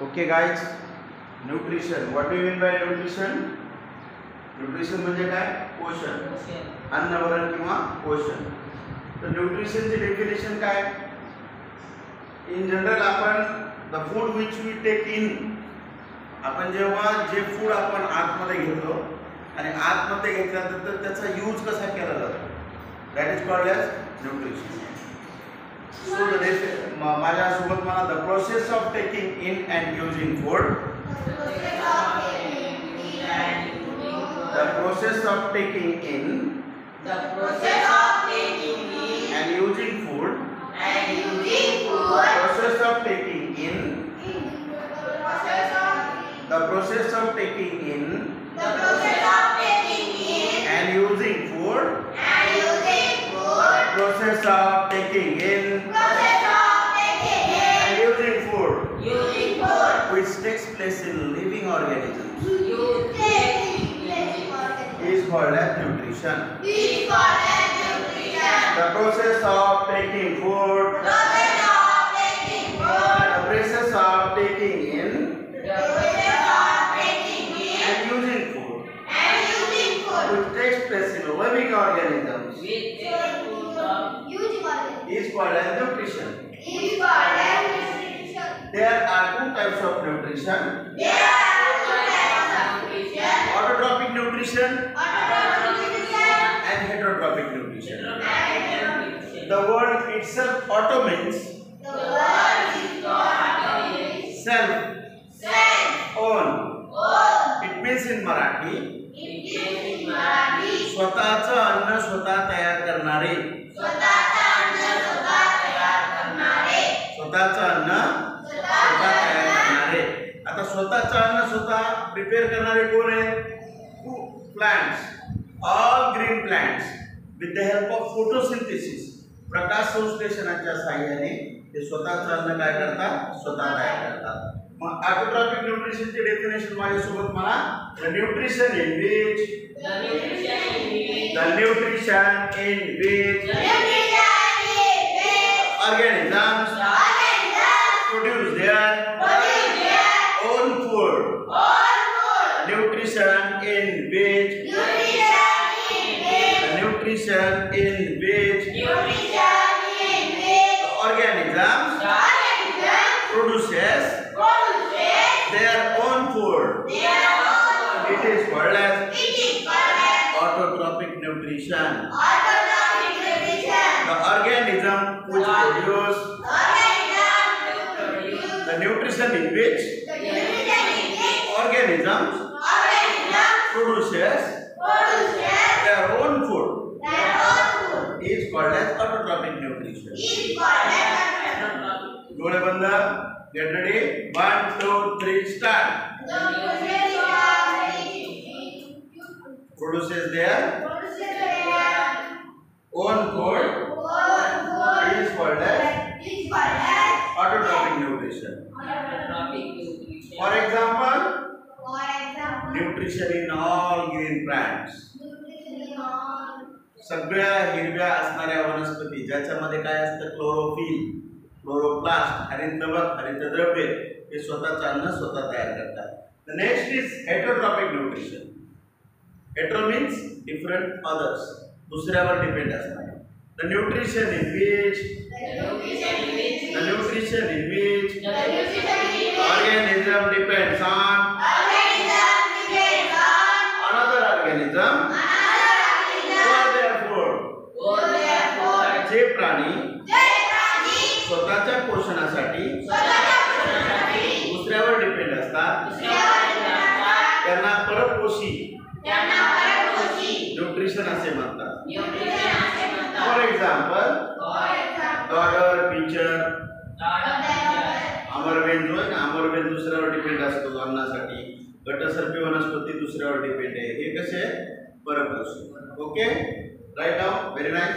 Okay guys, nutrition. What do you mean by nutrition? Nutrition म्हणजे काय? पोषण. अन्नवरण किंवा पोषण. तर न्यूट्रिशनची डेफिनेशन काय? इन जनरल आपण the food which we take in, आपण जेव्हा जे फूड आपण आतमध्ये घेतो आणि आतमध्ये घेतल्यानंतर त्याचा यूज कसा केला जातो, that is called as nutrition. So माझ्यासोबत मला the process of taking in and using food, the process of taking in and using food, process of taking in, the process of taking in and using food, process of taking in and using food, which takes place in living organisms, is called as nutrition. The process of taking food, the process of taking in and using food, which takes place in living organisms, is called as nutrition. There are two types of nutrition. Autotrophic nutrition and heterotrophic nutrition. The word itself, auto, means self, own. It means in Marathi स्वतःचं अन्न स्वतः तयार करणारे. स्वतःचं अन्न स्वतः तयार करणारे. आता स्वतःचं अन्न स्वतः प्रिपेअर करणारे कोण आहेत? Plants. All green plants with the help of photosynthesis, प्रकाश संश्लेषणाच्या सहाय्याने ते स्वतःचं अन्न काय करतात? स्वतः तयार करतात. मग ऑटोट्रॉपिक न्यूट्रिशनची डेफिनेशन माझ्यासोबत म्हणा. The nutrition in which organisms produce their own food. Nutrition in which organisms produces their own food. It is called as autotrophic nutrition. The organism which produce the nutrition in which organisms produces their own food is called as autotrophic nutrition. डोळे बंद. Get ready. 1, 2, 3, start. Produces their own food is called as autotrophic nutrition. For example, nutrition in all green plants. सगळ्या हिरव्या असणाऱ्या वनस्पती ज्याच्यामध्ये काय असतं? Chlorophyll, chloroplast, हरितद्रव्य, हरितद्रव्य हे स्वतःचं अन्न स्वतः तयार करतात. The next is heterotrophic nutrition. Hetero means different, others, दुसऱ्यावर डिपेंड असणार. The nutrition in which organism depends on another organism for their food. जे प्राणी स्वतःच्या पोषणासाठी दुसऱ्यावर डिपेंड असतात त्यांना परपोषी न्यूट्रिशन असे म्हणतात. फॉर एक्झाम्पल, डॉलर, पिचर, अमरवेल जो आहे ना, अमरवेल दुसऱ्यावर डिपेंड असतो अन्नासाठी. गटसर्पी वनस्पती दुसऱ्यावर डिपेंड आहे. हे कसे? परपोषी. Okay, write down. Very nice.